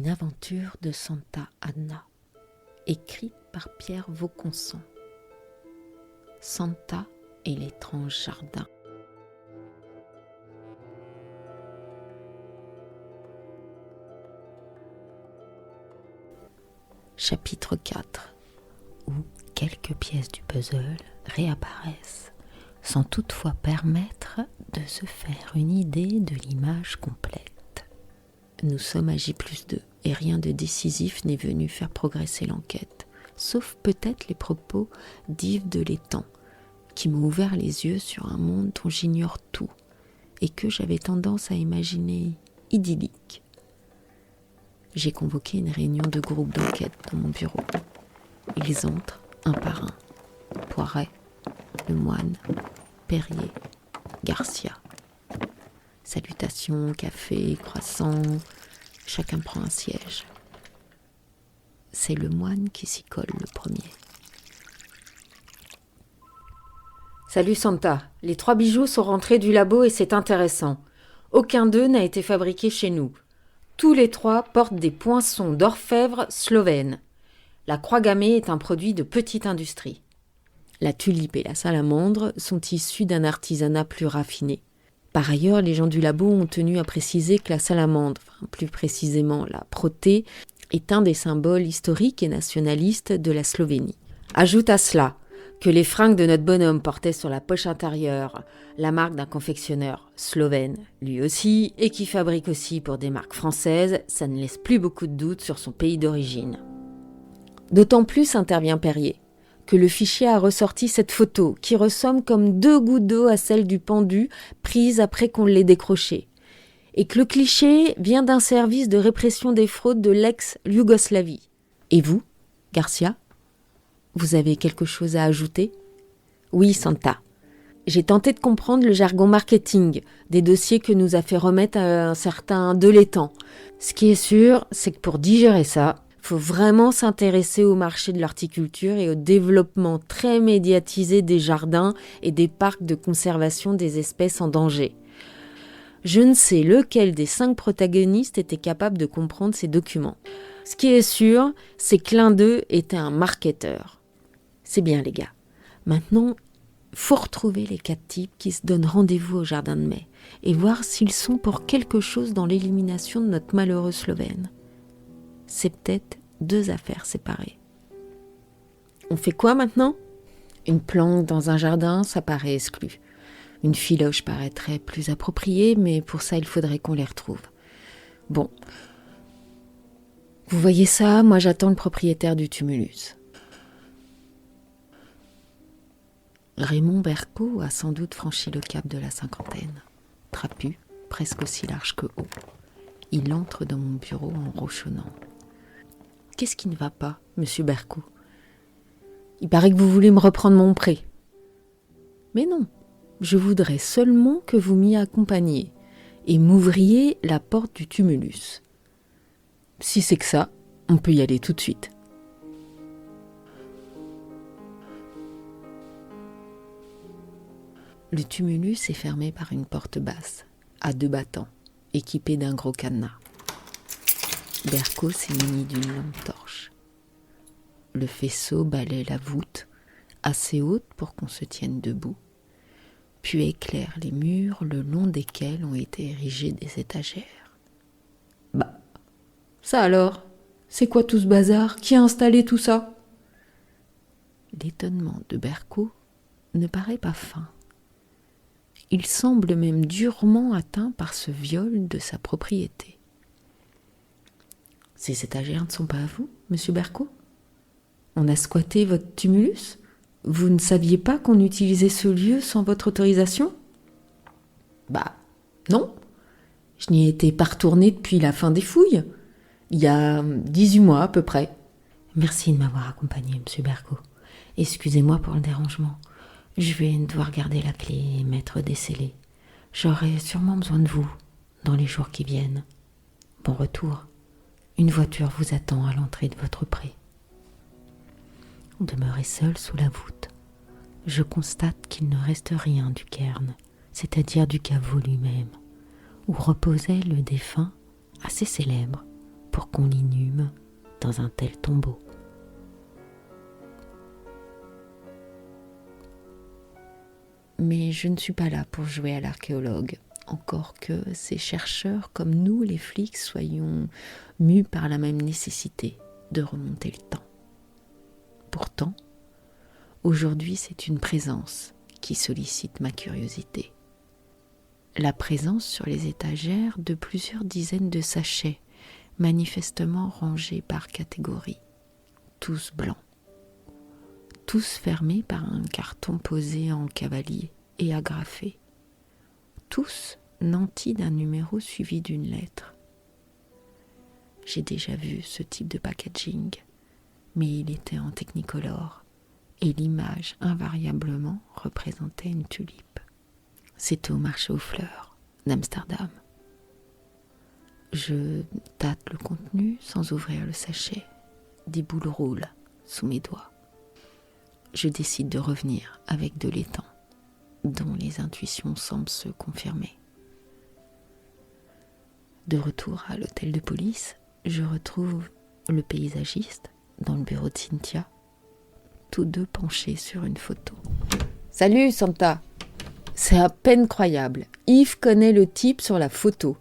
Une aventure de Santa Anna, écrite par Pierre Vaucanson. Santa et l'étrange jardin. Chapitre 4, où quelques pièces du puzzle réapparaissent, sans toutefois permettre de se faire une idée de l'image complète. Nous sommes à J+2 et rien de décisif n'est venu faire progresser l'enquête, sauf peut-être les propos d'Yves de l'Étang, qui m'ont ouvert les yeux sur un monde dont j'ignore tout et que j'avais tendance à imaginer idyllique. J'ai convoqué une réunion de groupe d'enquête dans mon bureau. Ils entrent un par un. Poiret, Lemoine, Perrier, Garcia. Salutations, café, croissant, chacun prend un siège. C'est Lemoine qui s'y colle le premier. Salut Santa, les 3 bijoux sont rentrés du labo et c'est intéressant. Aucun d'eux n'a été fabriqué chez nous. Tous les 3 portent des poinçons d'orfèvre slovènes. La croix gammée est un produit de petite industrie. La tulipe et la salamandre sont issues d'un artisanat plus raffiné. Par ailleurs, les gens du labo ont tenu à préciser que la salamandre, plus précisément la protée, est un des symboles historiques et nationalistes de la Slovénie. Ajoute à cela que les fringues de notre bonhomme portaient sur la poche intérieure la marque d'un confectionneur slovène, lui aussi, et qui fabrique aussi pour des marques françaises, ça ne laisse plus beaucoup de doutes sur son pays d'origine. D'autant plus, intervient Perrier, que le fichier a ressorti cette photo qui ressemble comme 2 gouttes d'eau à celle du pendu prise après qu'on l'ait décroché, et que le cliché vient d'un service de répression des fraudes de l'ex-Yougoslavie. Et vous, Garcia, vous avez quelque chose à ajouter ? Oui, Santa. J'ai tenté de comprendre le jargon marketing des dossiers que nous a fait remettre un certain de l'Étang. Ce qui est sûr, c'est que pour digérer ça, faut vraiment s'intéresser au marché de l'horticulture et au développement très médiatisé des jardins et des parcs de conservation des espèces en danger. Je ne sais lequel des 5 protagonistes était capable de comprendre ces documents. Ce qui est sûr, c'est que l'un d'eux était un marketeur. C'est bien les gars. Maintenant, faut retrouver les 4 types qui se donnent rendez-vous au jardin de mai et voir s'ils sont pour quelque chose dans l'élimination de notre malheureux Slovène. C'est peut-être 2 affaires séparées. On fait quoi maintenant ? Une planque dans un jardin, ça paraît exclu. Une filoche paraîtrait plus appropriée, mais pour ça, il faudrait qu'on les retrouve. Bon. Vous voyez ça ? Moi, j'attends le propriétaire du tumulus. Raymond Berco a sans doute franchi le cap de la 50aine. Trapu, presque aussi large que haut. Il entre dans mon bureau en ronchonnant. Qu'est-ce qui ne va pas, monsieur Berco ? Il paraît que vous voulez me reprendre mon prêt. Mais non, je voudrais seulement que vous m'y accompagniez et m'ouvriez la porte du tumulus. Si c'est que ça, on peut y aller tout de suite. Le tumulus est fermé par une porte basse, à 2 battants, équipée d'un gros cadenas. Berco s'est muni d'une lampe torche. Le faisceau balaie la voûte, assez haute pour qu'on se tienne debout, puis éclaire les murs le long desquels ont été érigées des étagères. Bah, ça alors ? C'est quoi tout ce bazar ? Qui a installé tout ça ? L'étonnement de Berco ne paraît pas fin. Il semble même durement atteint par ce viol de sa propriété. Ces étagères ne sont pas à vous, monsieur Berco ? On a squatté votre tumulus ? Vous ne saviez pas qu'on utilisait ce lieu sans votre autorisation ? Bah, non. Je n'y étais pas retournée depuis la fin des fouilles. Il y a 18 mois à peu près. Merci de m'avoir accompagné, monsieur Berco. Excusez-moi pour le dérangement. Je vais devoir garder la clé et mettre des scellés. J'aurai sûrement besoin de vous dans les jours qui viennent. Bon retour. Une voiture vous attend à l'entrée de votre pré. Demeuré seul sous la voûte, je constate qu'il ne reste rien du cairn, c'est-à-dire du caveau lui-même, où reposait le défunt, assez célèbre, pour qu'on l'inhume dans un tel tombeau. Mais je ne suis pas là pour jouer à l'archéologue, encore que ces chercheurs, comme nous les flics, soyons mus par la même nécessité de remonter le temps. Pourtant, aujourd'hui, c'est une présence qui sollicite ma curiosité. La présence sur les étagères de plusieurs dizaines de sachets, manifestement rangés par catégorie, tous blancs, tous fermés par un carton posé en cavalier et agrafé, tous nantis d'un numéro suivi d'une lettre. J'ai déjà vu ce type de packaging, mais il était en technicolor, et l'image invariablement représentait une tulipe. C'était au marché aux fleurs d'Amsterdam. Je tâte le contenu sans ouvrir le sachet. Des boules roulent sous mes doigts. Je décide de revenir avec de l'étang, dont les intuitions semblent se confirmer. De retour à l'hôtel de police, je retrouve le paysagiste dans le bureau de Cynthia, tous deux penchés sur une photo. « Salut Santa !» C'est à peine croyable. Yves connaît le type sur la photo.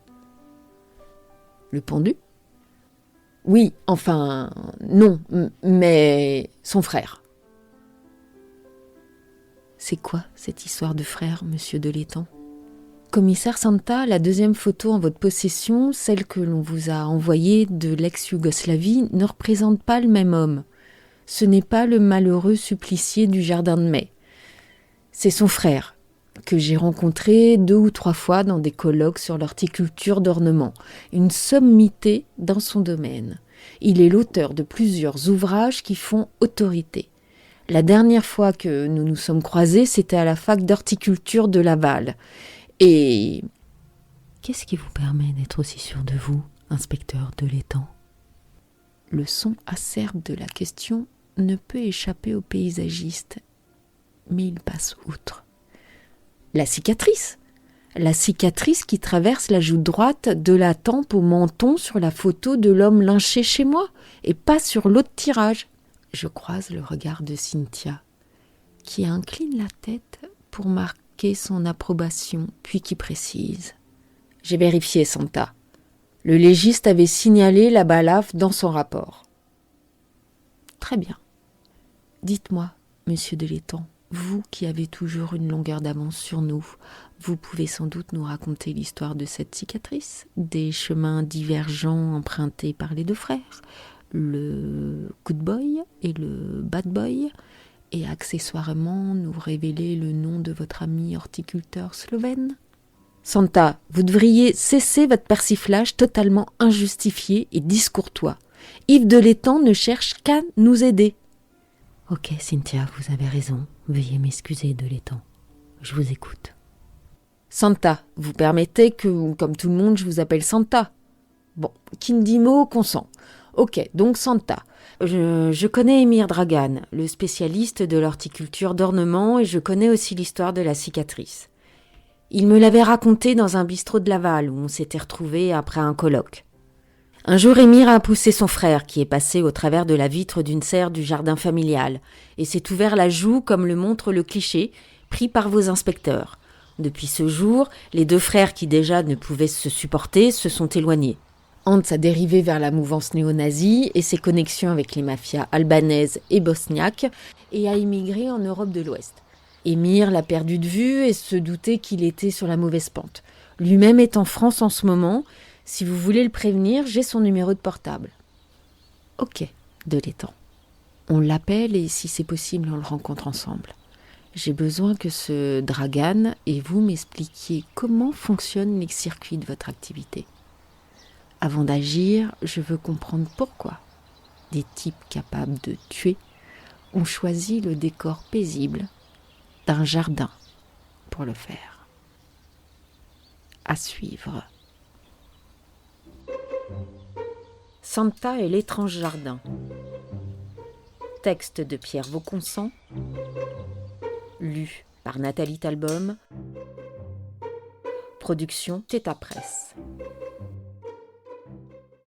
Le pendu ? Oui, enfin, non, mais son frère. C'est quoi cette histoire de frère, monsieur de l'étang ? Commissaire Santa, la deuxième photo en votre possession, celle que l'on vous a envoyée de l'ex-Yougoslavie, ne représente pas le même homme. Ce n'est pas le malheureux supplicié du jardin de mai. C'est son frère, que j'ai rencontré 2 ou 3 fois dans des colloques sur l'horticulture d'ornement, une sommité dans son domaine. Il est l'auteur de plusieurs ouvrages qui font autorité. La dernière fois que nous nous sommes croisés, c'était à la fac d'horticulture de Laval. Et... Qu'est-ce qui vous permet d'être aussi sûr de vous, inspecteur de l'étang ? Le son acerbe de la question ne peut échapper au paysagiste, mais il passe outre. La cicatrice qui traverse la joue droite de la tempe au menton sur la photo de l'homme lynché chez moi, et pas sur l'autre tirage. Je croise le regard de Cynthia, qui incline la tête pour marquer son approbation, puis qui précise. J'ai vérifié, Santa. Le légiste avait signalé la balafre dans son rapport. Très bien. Dites-moi, monsieur de l'étang, vous qui avez toujours une longueur d'avance sur nous, vous pouvez sans doute nous raconter l'histoire de cette cicatrice, des chemins divergents empruntés par les 2 frères, le good boy et le bad boy, et accessoirement nous révéler le nom de votre ami horticulteur slovène. Santa, vous devriez cesser votre persiflage totalement injustifié et discourtois. Yves de l'étang ne cherche qu'à nous aider. Ok, Cynthia, vous avez raison. Veuillez m'excuser de l'étang. Je vous écoute. Santa, vous permettez que, comme tout le monde, je vous appelle Santa. Bon, qui ne dit mot consent. Ok, donc Santa. Je connais Émir Dragan, le spécialiste de l'horticulture d'ornement, et je connais aussi l'histoire de la cicatrice. Il me l'avait raconté dans un bistrot de Laval, où on s'était retrouvés après un colloque. Un jour, Émir a poussé son frère, qui est passé au travers de la vitre d'une serre du jardin familial, et s'est ouvert la joue comme le montre le cliché, pris par vos inspecteurs. Depuis ce jour, les 2 frères qui déjà ne pouvaient se supporter se sont éloignés. Hans a dérivé vers la mouvance néo-nazie et ses connexions avec les mafias albanaises et bosniaques, et a immigré en Europe de l'Ouest. Émir l'a perdu de vue et se doutait qu'il était sur la mauvaise pente. Lui-même est en France en ce moment. Si vous voulez le prévenir, j'ai son numéro de portable. Ok, de l'étang. On l'appelle et si c'est possible, on le rencontre ensemble. J'ai besoin que ce Dragan et vous m'expliquiez comment fonctionnent les circuits de votre activité. Avant d'agir, je veux comprendre pourquoi des types capables de tuer ont choisi le décor paisible d'un jardin pour le faire. À suivre. Santa et l'étrange jardin. Texte de Pierre Vauconsant. Lu par Nathalie Talbom. Production Theta Presse.